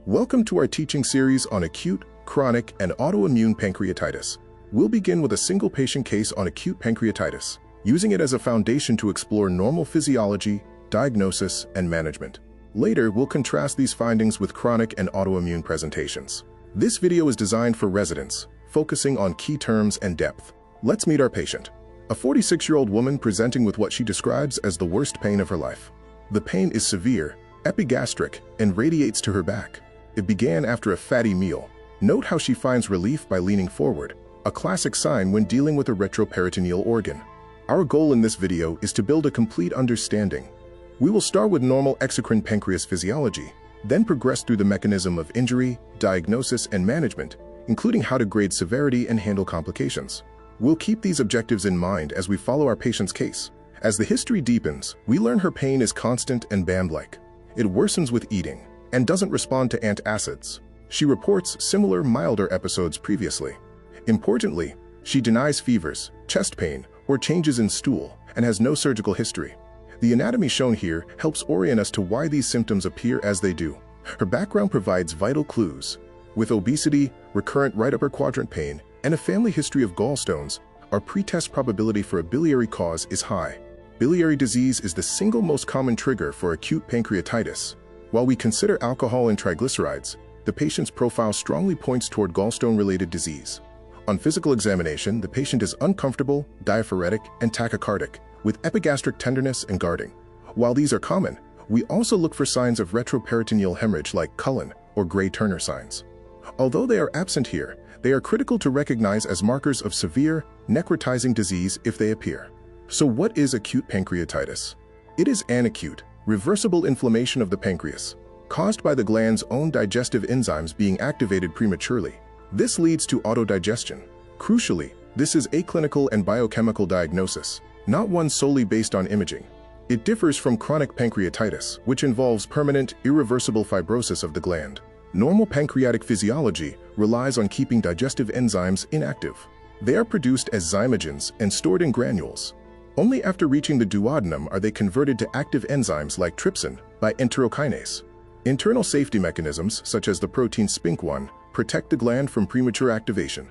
Welcome to our teaching series on acute, chronic, and autoimmune pancreatitis. We'll begin with a single patient case on acute pancreatitis, using it as a foundation to explore normal physiology, diagnosis, and management. Later, we'll contrast these findings with chronic and autoimmune presentations. This video is designed for residents, focusing on key terms and depth. Let's meet our patient. A 46-year-old woman presenting with what she describes as the worst pain of her life. The pain is severe, epigastric, and radiates to her back. It began after a fatty meal. Note how she finds relief by leaning forward, a classic sign when dealing with a retroperitoneal organ. Our goal in this video is to build a complete understanding. We will start with normal exocrine pancreas physiology, then progress through the mechanism of injury, diagnosis, and management, including how to grade severity and handle complications. We'll keep these objectives in mind as we follow our patient's case. As the history deepens, we learn her pain is constant and band-like. It worsens with eating and doesn't respond to antacids. She reports similar, milder episodes previously. Importantly, she denies fevers, chest pain, or changes in stool and has no surgical history. The anatomy shown here helps orient us to why these symptoms appear as they do. Her background provides vital clues. With obesity, recurrent right upper quadrant pain, and a family history of gallstones, our pretest probability for a biliary cause is high. Biliary disease is the single most common trigger for acute pancreatitis. While we consider alcohol and triglycerides, the patient's profile strongly points toward gallstone-related disease. On physical examination, the patient is uncomfortable, diaphoretic, and tachycardic, with epigastric tenderness and guarding. While these are common, we also look for signs of retroperitoneal hemorrhage like Cullen or Gray-Turner signs. Although they are absent here, they are critical to recognize as markers of severe, necrotizing disease if they appear. So what is acute pancreatitis? It is an acute, reversible inflammation of the pancreas, caused by the gland's own digestive enzymes being activated prematurely. This leads to autodigestion. Crucially, this is a clinical and biochemical diagnosis, not one solely based on imaging. It differs from chronic pancreatitis, which involves permanent, irreversible fibrosis of the gland. Normal pancreatic physiology relies on keeping digestive enzymes inactive. They are produced as zymogens and stored in granules. Only after reaching the duodenum are they converted to active enzymes like trypsin by enterokinase. Internal safety mechanisms, such as the protein SPINK1, protect the gland from premature activation.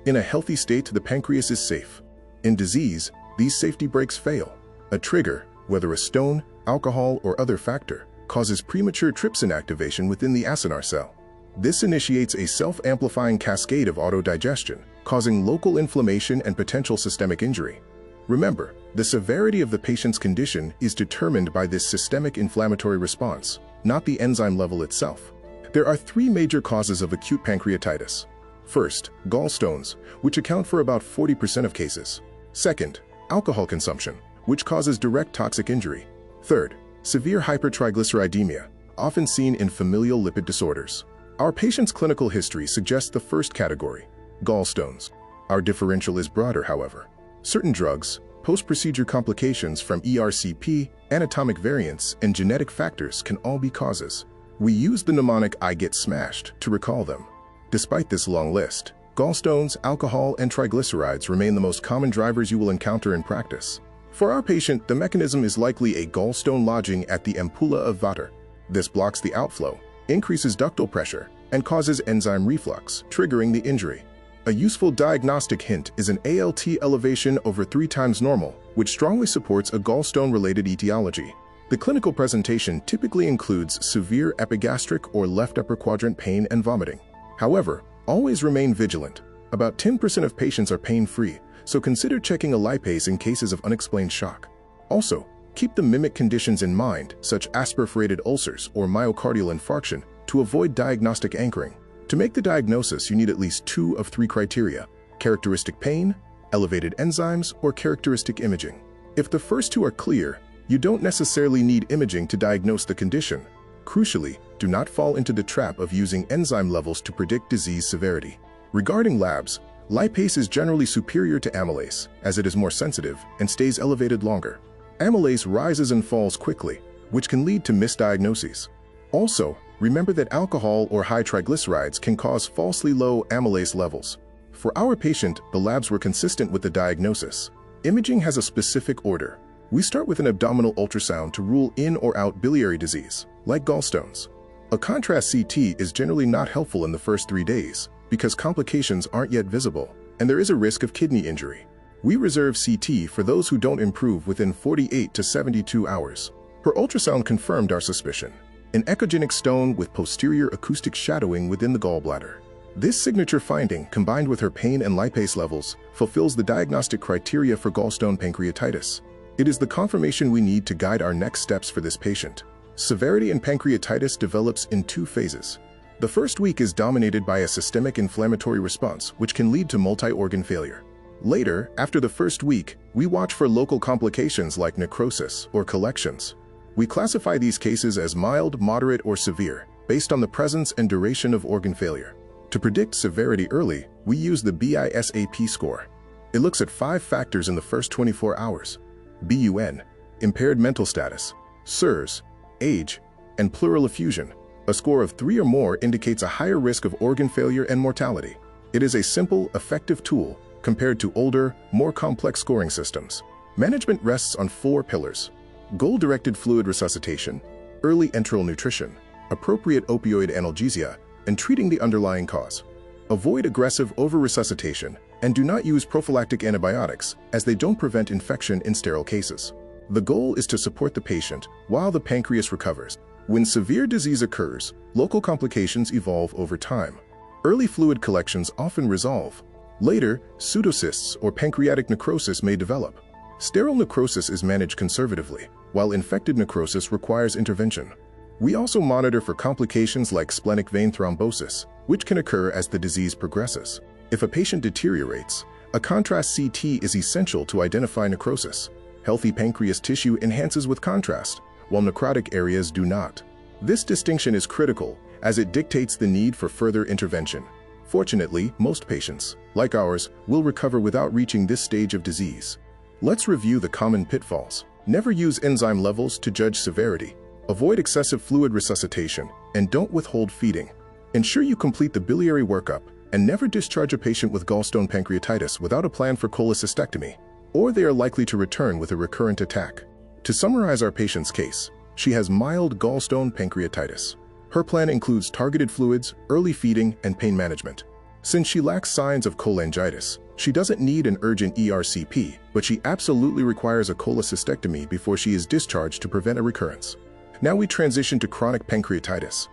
In a healthy state, the pancreas is safe. In disease, these safety brakes fail. A trigger, whether a stone, alcohol, or other factor, causes premature trypsin activation within the acinar cell. This initiates a self-amplifying cascade of autodigestion, causing local inflammation and potential systemic injury. Remember, the severity of the patient's condition is determined by this systemic inflammatory response, not the enzyme level itself. There are three major causes of acute pancreatitis. First, gallstones, which account for about 40% of cases. Second, alcohol consumption, which causes direct toxic injury. Third, severe hypertriglyceridemia, often seen in familial lipid disorders. Our patient's clinical history suggests the first category, gallstones. Our differential is broader, however. Certain drugs, post-procedure complications from MRCP, anatomic variants, and genetic factors can all be causes. We use the mnemonic "I get smashed" to recall them. Despite this long list, gallstones, alcohol, and triglycerides remain the most common drivers you will encounter in practice. For our patient, the mechanism is likely a gallstone lodging at the ampulla of Vater. This blocks the outflow, increases ductal pressure, and causes enzyme reflux, triggering the injury. A useful diagnostic hint is an ALT elevation over 3 times normal, which strongly supports a gallstone-related etiology. The clinical presentation typically includes severe epigastric or left upper quadrant pain and vomiting. However, always remain vigilant. About 10% of patients are pain-free, so consider checking a lipase in cases of unexplained shock. Also, keep the mimic conditions in mind, such as perforated ulcers or myocardial infarction, to avoid diagnostic anchoring. To make the diagnosis, you need at least 2 of 3 criteria: characteristic pain, elevated enzymes, or characteristic imaging. If the first 2 are clear, you don't necessarily need imaging to diagnose the condition. Crucially, do not fall into the trap of using enzyme levels to predict disease severity. Regarding labs, lipase is generally superior to amylase, as it is more sensitive and stays elevated longer. Amylase rises and falls quickly, which can lead to misdiagnoses. Also, remember that alcohol or high triglycerides can cause falsely low amylase levels. For our patient, the labs were consistent with the diagnosis. Imaging has a specific order. We start with an abdominal ultrasound to rule in or out biliary disease, like gallstones. A contrast CT is generally not helpful in the first 3 days because complications aren't yet visible and there is a risk of kidney injury. We reserve CT for those who don't improve within 48 to 72 hours. Her ultrasound confirmed our suspicion: an echogenic stone with posterior acoustic shadowing within the gallbladder. This signature finding, combined with her pain and lipase levels, fulfills the diagnostic criteria for gallstone pancreatitis. It is the confirmation we need to guide our next steps for this patient. Severity in pancreatitis develops in 2 phases. The first week is dominated by a systemic inflammatory response, which can lead to multi-organ failure. Later, after the first week, we watch for local complications like necrosis or collections. We classify these cases as mild, moderate, or severe, based on the presence and duration of organ failure. To predict severity early, we use the BISAP score. It looks at 5 factors in the first 24 hours: BUN, impaired mental status, SIRS, age, and pleural effusion. A score of 3 or more indicates a higher risk of organ failure and mortality. It is a simple, effective tool compared to older, more complex scoring systems. Management rests on 4 pillars: goal-directed fluid resuscitation, early enteral nutrition, appropriate opioid analgesia, and treating the underlying cause. Avoid aggressive over-resuscitation and do not use prophylactic antibiotics, as they don't prevent infection in sterile cases. The goal is to support the patient while the pancreas recovers. When severe disease occurs, local complications evolve over time. Early fluid collections often resolve. Later, pseudocysts or pancreatic necrosis may develop. Sterile necrosis is managed conservatively, while infected necrosis requires intervention. We also monitor for complications like splenic vein thrombosis, which can occur as the disease progresses. If a patient deteriorates, a contrast CT is essential to identify necrosis. Healthy pancreas tissue enhances with contrast, while necrotic areas do not. This distinction is critical, as it dictates the need for further intervention. Fortunately, most patients, like ours, will recover without reaching this stage of disease. Let's review the common pitfalls. Never use enzyme levels to judge severity. Avoid excessive fluid resuscitation, and don't withhold feeding. Ensure you complete the biliary workup, and never discharge a patient with gallstone pancreatitis without a plan for cholecystectomy, or they are likely to return with a recurrent attack. To summarize our patient's case, she has mild gallstone pancreatitis. Her plan includes targeted fluids, early feeding, and pain management. Since she lacks signs of cholangitis, she doesn't need an urgent MRCP, but she absolutely requires a cholecystectomy before she is discharged to prevent a recurrence. Now we transition to chronic pancreatitis.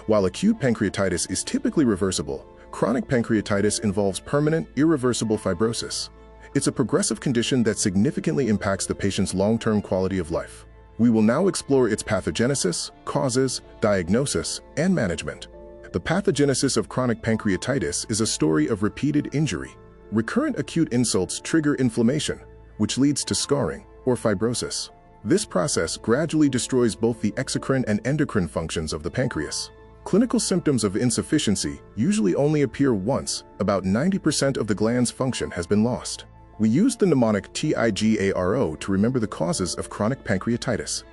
While acute pancreatitis is typically reversible, chronic pancreatitis involves permanent, irreversible fibrosis. It's a progressive condition that significantly impacts the patient's long-term quality of life. We will now explore its pathogenesis, causes, diagnosis, and management. The pathogenesis of chronic pancreatitis is a story of repeated injury. Recurrent acute insults trigger inflammation, which leads to scarring or fibrosis. This process gradually destroys both the exocrine and endocrine functions of the pancreas. Clinical symptoms of insufficiency usually only appear once about 90% of the gland's function has been lost. We use the mnemonic TIGARO to remember the causes of chronic pancreatitis.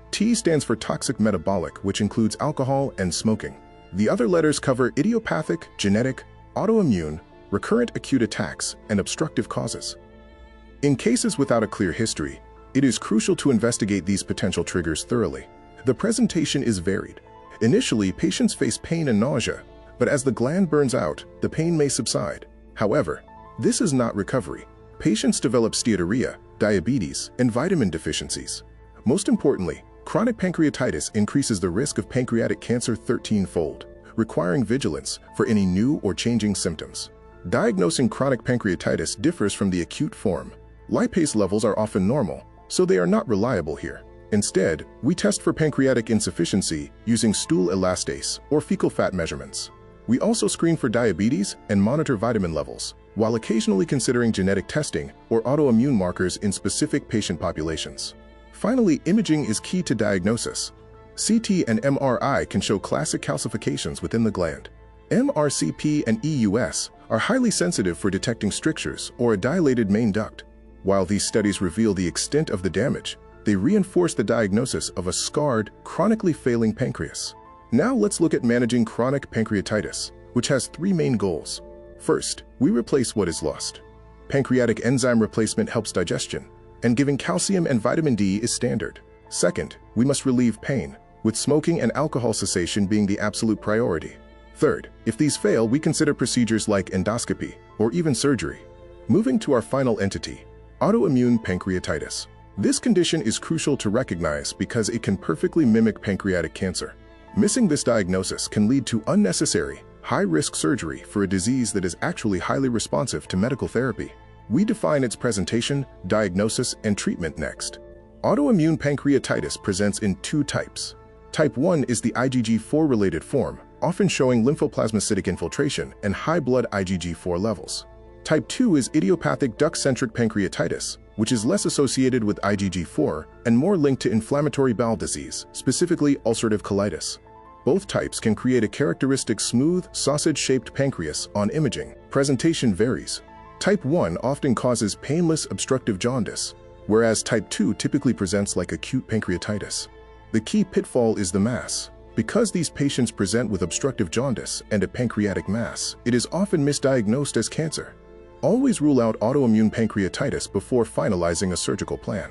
T stands for toxic metabolic, which includes alcohol and smoking. The other letters cover idiopathic, genetic, autoimmune, recurrent acute attacks, and obstructive causes. In cases without a clear history, it is crucial to investigate these potential triggers thoroughly. The presentation is varied. Initially, patients face pain and nausea, but as the gland burns out, the pain may subside. However, this is not recovery. Patients develop steatorrhea, diabetes, and vitamin deficiencies. Most importantly, chronic pancreatitis increases the risk of pancreatic cancer 13-fold, requiring vigilance for any new or changing symptoms. Diagnosing chronic pancreatitis differs from the acute form. Lipase levels are often normal, so they are not reliable here. Instead, we test for pancreatic insufficiency using stool elastase or fecal fat measurements. We also screen for diabetes and monitor vitamin levels, while occasionally considering genetic testing or autoimmune markers in specific patient populations. Finally, imaging is key to diagnosis. CT and MRI can show classic calcifications within the gland. MRCP and EUS are highly sensitive for detecting strictures or a dilated main duct. While these studies reveal the extent of the damage, they reinforce the diagnosis of a scarred, chronically failing pancreas. Now let's look at managing chronic pancreatitis, which has 3 main goals. First, we replace what is lost. Pancreatic enzyme replacement helps digestion, and giving calcium and vitamin D is standard. Second, we must relieve pain. with smoking and alcohol cessation being the absolute priority. Third, if these fail, we consider procedures like endoscopy or even surgery. Moving to our final entity, autoimmune pancreatitis. This condition is crucial to recognize because it can perfectly mimic pancreatic cancer. Missing this diagnosis can lead to unnecessary, high-risk surgery for a disease that is actually highly responsive to medical therapy. We define its presentation, diagnosis, and treatment next. Autoimmune pancreatitis presents in two types. Type 1 is the IgG4-related form, often showing lymphoplasmacytic infiltration and high blood IgG4 levels. Type 2 is idiopathic duct-centric pancreatitis, which is less associated with IgG4 and more linked to inflammatory bowel disease, specifically ulcerative colitis. Both types can create a characteristic smooth, sausage-shaped pancreas on imaging. Presentation varies. Type 1 often causes painless obstructive jaundice, whereas Type 2 typically presents like acute pancreatitis. The key pitfall is the mass. Because these patients present with obstructive jaundice and a pancreatic mass, it is often misdiagnosed as cancer. Always rule out autoimmune pancreatitis before finalizing a surgical plan.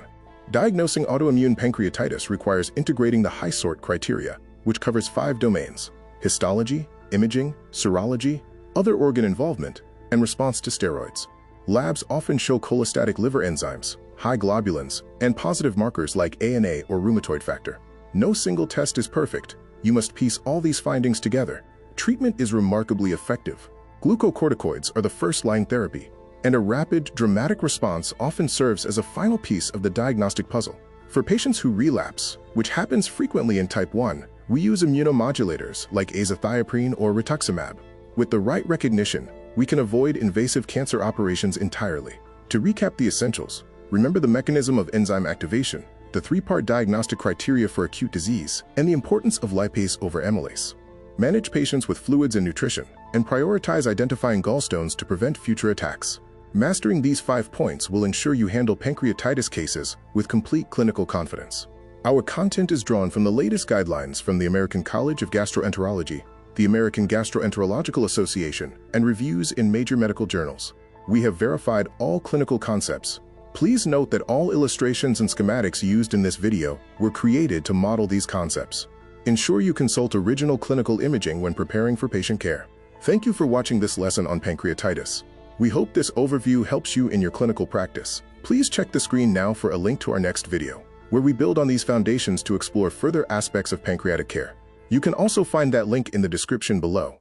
Diagnosing autoimmune pancreatitis requires integrating the HiSort criteria, which covers 5 domains: histology, imaging, serology, other organ involvement, and response to steroids. Labs often show cholestatic liver enzymes, high globulins, and positive markers like ANA or rheumatoid factor. No single test is perfect. You must piece all these findings together. Treatment is remarkably effective. Glucocorticoids are the first-line therapy, and a rapid, dramatic response often serves as a final piece of the diagnostic puzzle. For patients who relapse, which happens frequently in Type 1, we use immunomodulators like azathioprine or rituximab. With the right recognition, we can avoid invasive cancer operations entirely. To recap the essentials, remember the mechanism of enzyme activation, the 3-part diagnostic criteria for acute disease, and the importance of lipase over amylase. Manage patients with fluids and nutrition, and prioritize identifying gallstones to prevent future attacks. Mastering these 5 points will ensure you handle pancreatitis cases with complete clinical confidence. Our content is drawn from the latest guidelines from the American College of Gastroenterology, the American Gastroenterological Association, and reviews in major medical journals. We have verified all clinical concepts. Please note that all illustrations and schematics used in this video were created to model these concepts. Ensure you consult original clinical imaging when preparing for patient care. Thank you for watching this lesson on pancreatitis. We hope this overview helps you in your clinical practice. Please check the screen now for a link to our next video, where we build on these foundations to explore further aspects of pancreatic care. You can also find that link in the description below.